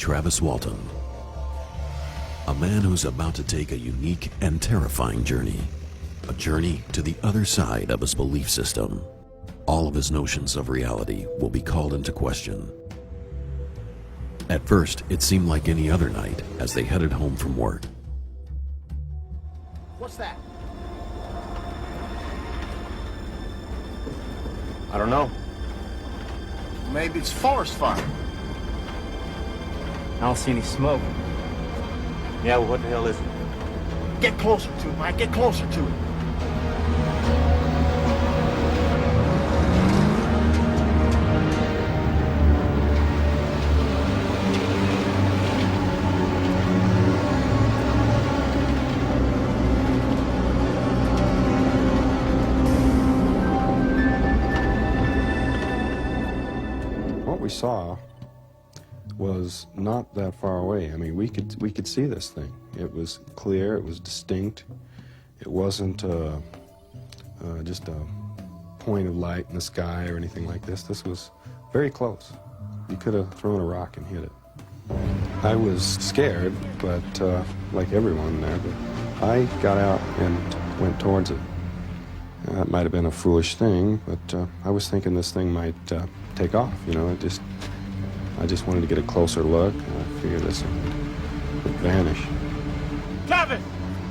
Travis Walton. A man who's about to take a unique and terrifying journey. A journey to the other side of his belief system. All of his notions of reality will be called into question. At first, it seemed like any other night as they headed home from work. What's that? I don't know. Maybe it's forest fire. I don't see any smoke. Yeah, well, what the hell is it? Get closer to it, Mike. Get closer to it. What we saw was not that far away. I mean, we could see this thing. It was clear, it was distinct. It wasn't just a point of light in the sky or anything like this. This was very close. You could have thrown a rock and hit it. I was scared, but like everyone there, but I got out and went towards it. That might have been a foolish thing, but I was thinking this thing might take off, you know. I just wanted to get a closer look, and I figured this would vanish. Travis!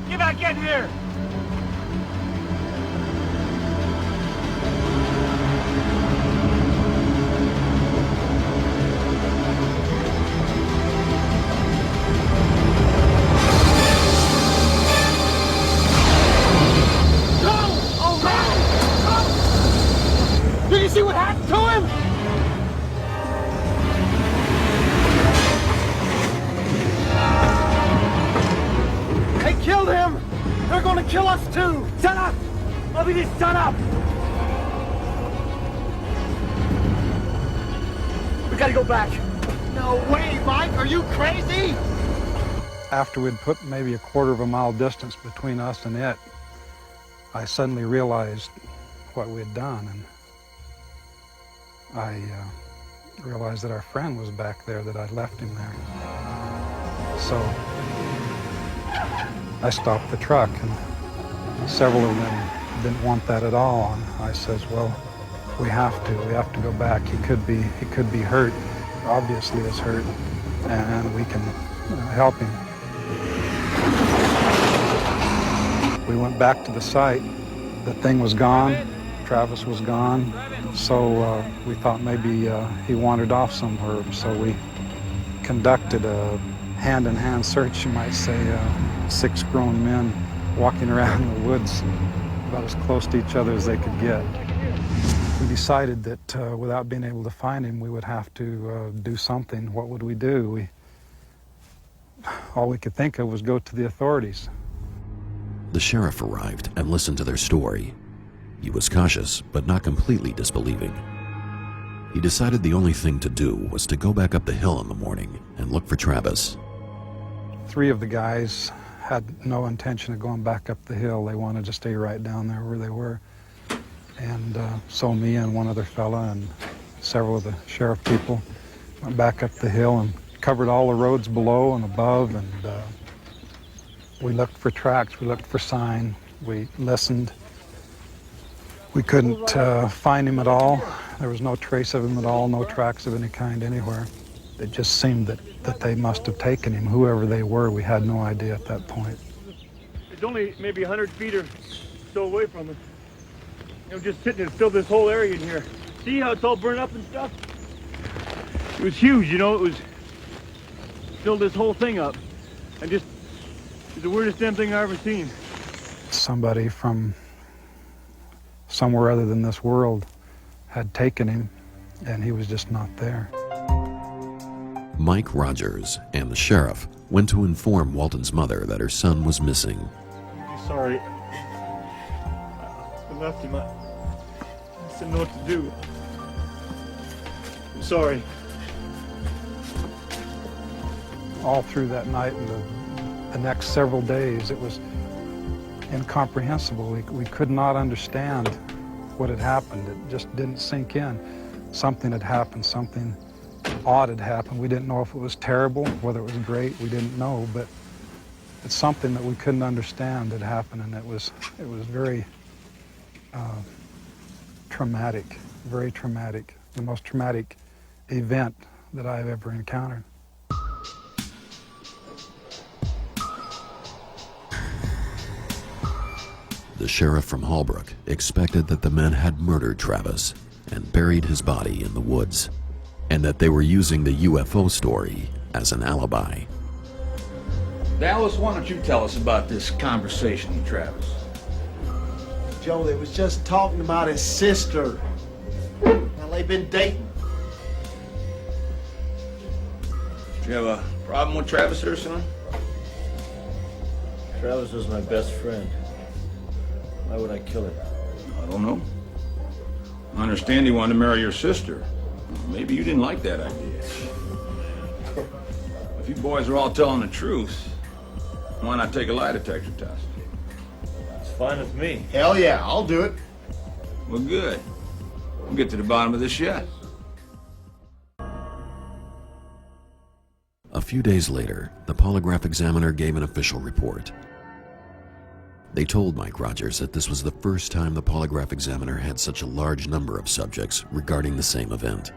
Get back in here! Did you see what happened to him? They killed him! They're gonna kill us too! Shut up! Bobby, just shut up! We gotta go back. No way, Mike! Are you crazy? After we'd put maybe a quarter of a mile distance between us and it, I suddenly realized what we had done, and I realized that our friend was back there, that I'd left him there. So I stopped the truck, and several of them didn't want that at all. And I says, well, we have to go back. He could be hurt, obviously is hurt, and we can help him. We went back to the site. The thing was gone. Travis was gone. So we thought maybe he wandered off somewhere. So we conducted a hand-in-hand search, you might say. 6 grown men walking around in the woods about as close to each other as they could get. We decided that without being able to find him, we would have to do something. What would we do? All we could think of was go to the authorities. The sheriff arrived and listened to their story. He was cautious, but not completely disbelieving. He decided the only thing to do was to go back up the hill in the morning and look for Travis. 3 of the guys had no intention of going back up the hill. They wanted to stay right down there where they were. And so me and one other fella and several of the sheriff people went back up the hill and covered all the roads below and above, and we looked for tracks, we looked for sign, we listened. We couldn't find him at all. There was no trace of him at all, no tracks of any kind anywhere. It just seemed that they must have taken him, whoever they were. We had no idea at that point. It's only maybe 100 feet or so away from us. You know, just sitting and filled this whole area in here. See how it's all burned up and stuff? It was huge, you know, it was filled this whole thing up. And just, it's the weirdest damn thing I've ever seen. Somebody from somewhere other than this world had taken him, and he was just not there. Mike Rogers and the sheriff went to inform Walton's mother that her son was missing. I'm sorry. I left him. I didn't know what to do. I'm sorry. All through that night and the next several days, it was incomprehensible. We could not understand what had happened. It just didn't sink in. Something had happened, something odd had happened. We didn't know if it was terrible, whether it was great, we didn't know, but it's something that we couldn't understand that happened, and it was very traumatic, very traumatic, the most traumatic event that I've ever encountered. The sheriff from Holbrook expected that the men had murdered Travis and buried his body in the woods, and that they were using the UFO story as an alibi. Dallas, why don't you tell us about this conversation with Travis? Joe, they was just talking about his sister. Well, they've been dating. Do you have a problem with Travis here, son? Travis was my best friend. Why would I kill him? I don't know. I understand he wanted to marry your sister. Maybe you didn't like that idea. If you boys are all telling the truth, why not take a lie detector test? It's fine with me. Hell yeah, I'll do it. Well, good. We'll get to the bottom of this yet. A few days later, the polygraph examiner gave an official report. They told Mike Rogers that this was the first time the polygraph examiner had such a large number of subjects regarding the same event.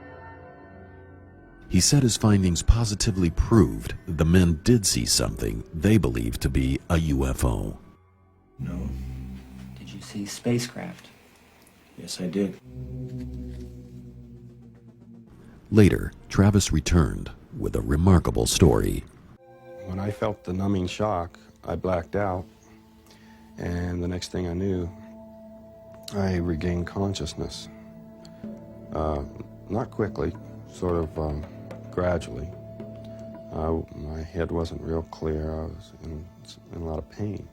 He said his findings positively proved the men did see something they believed to be a UFO. No. Did you see spacecraft? Yes, I did. Later, Travis returned with a remarkable story. When I felt the numbing shock, I blacked out, and the next thing I knew, I regained consciousness. Not quickly, sort of gradually. My head wasn't real clear. I was in a lot of pain.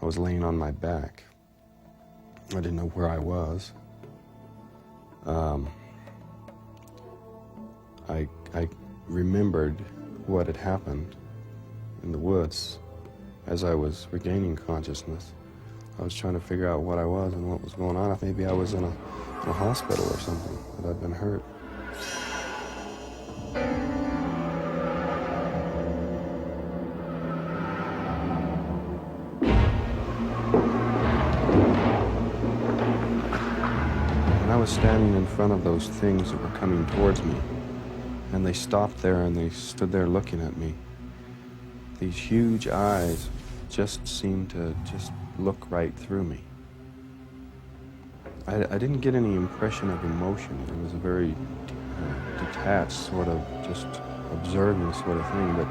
I was laying on my back. I didn't know where I was. I remembered what had happened in the woods as I was regaining consciousness. I was trying to figure out what I was and what was going on. Maybe I was in a hospital or something, that I'd been hurt. And I was standing in front of those things that were coming towards me, and they stopped there and they stood there looking at me. These huge eyes just seemed to just look right through me. I didn't get any impression of emotion. It was a very detached, sort of just observing sort of thing, but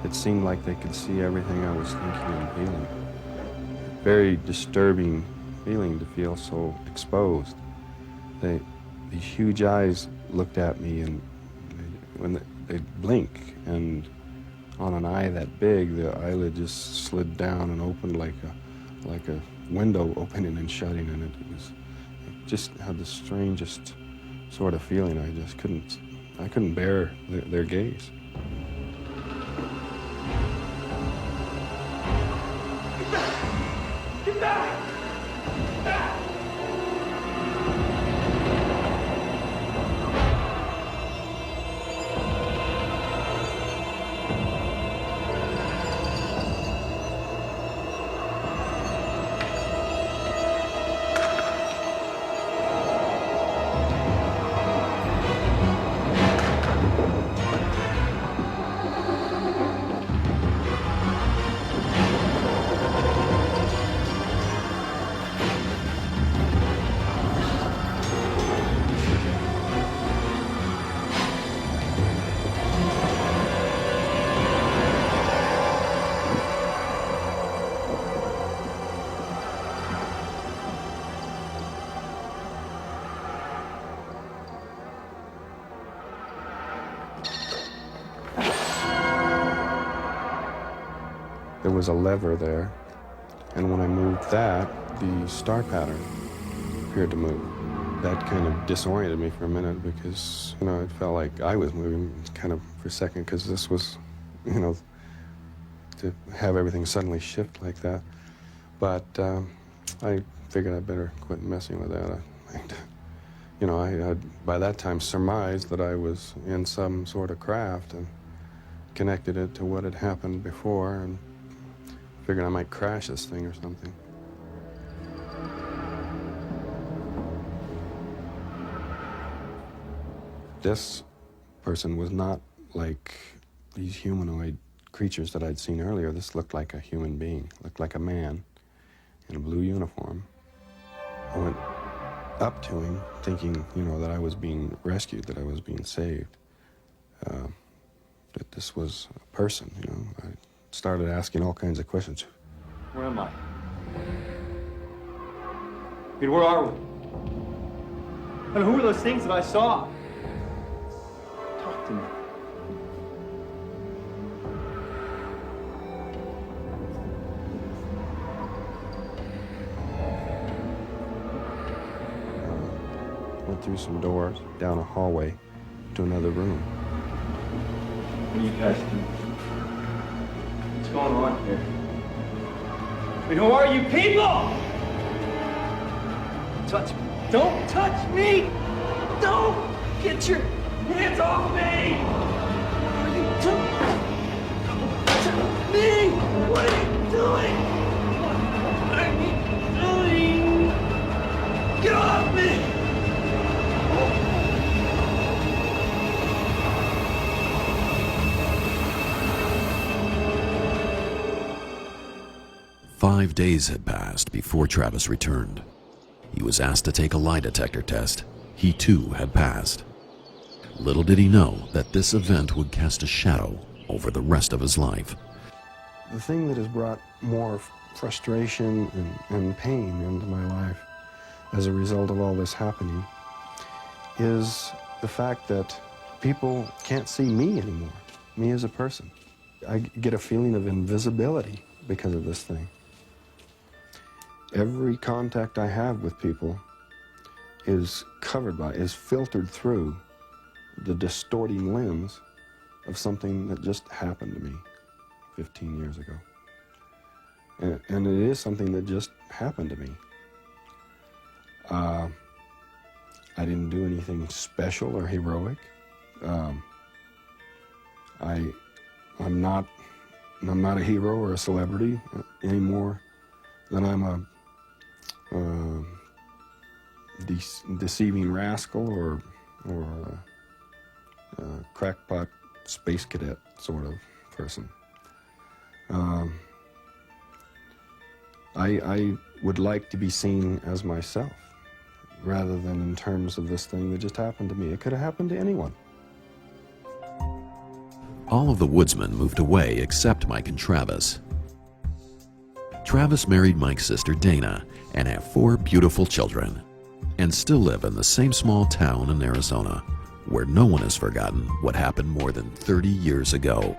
it seemed like they could see everything I was thinking and feeling. Very disturbing feeling to feel so exposed. These huge eyes looked at me, and when they blink, and on an eye that big, the eyelid just slid down and opened like a window opening and shutting, and it just had the strangest sort of feeling. I couldn't bear their gaze. Get back! There was a lever there, and when I moved that, the star pattern appeared to move. That kind of disoriented me for a minute because, it felt like I was moving kind of for a second, because this was, to have everything suddenly shift like that. But I figured I'd better quit messing with that. You know, I had by that time surmised that I was in some sort of craft and connected it to what had happened before and figured I might crash this thing or something. This person was not like these humanoid creatures that I'd seen earlier. This looked like a human being, looked like a man in a blue uniform. I went up to him thinking, you know, that I was being rescued, that I was being saved, that this was a person, you know. I started asking all kinds of questions. Where am I? Dude, where are we? And who were those things that I saw? Talk to me. Went through some doors, down a hallway, to another room. What are you guys doing? What's going on here? I mean, who are you people? Touch me. Don't touch me! Don't! Get your hands off me! What are you doing? Touch me! What are you doing? What are you doing? Get off me! 5 days had passed before Travis returned. He was asked to take a lie detector test. He too had passed. Little did he know that this event would cast a shadow over the rest of his life. The thing that has brought more frustration and pain into my life as a result of all this happening is the fact that people can't see me anymore, me as a person. I get a feeling of invisibility because of this thing. Every contact I have with people is filtered through the distorting lens of something that just happened to me 15 years ago. And it is something that just happened to me. I didn't do anything special or heroic. I'm not a hero or a celebrity any more than I'm a deceiving rascal or a crackpot space cadet sort of person. I would like to be seen as myself rather than in terms of this thing that just happened to me. It could have happened to anyone. All of the woodsmen moved away except Mike and Travis. Travis married Mike's sister Dana and have 4 beautiful children, and still live in the same small town in Arizona, where no one has forgotten what happened more than 30 years ago.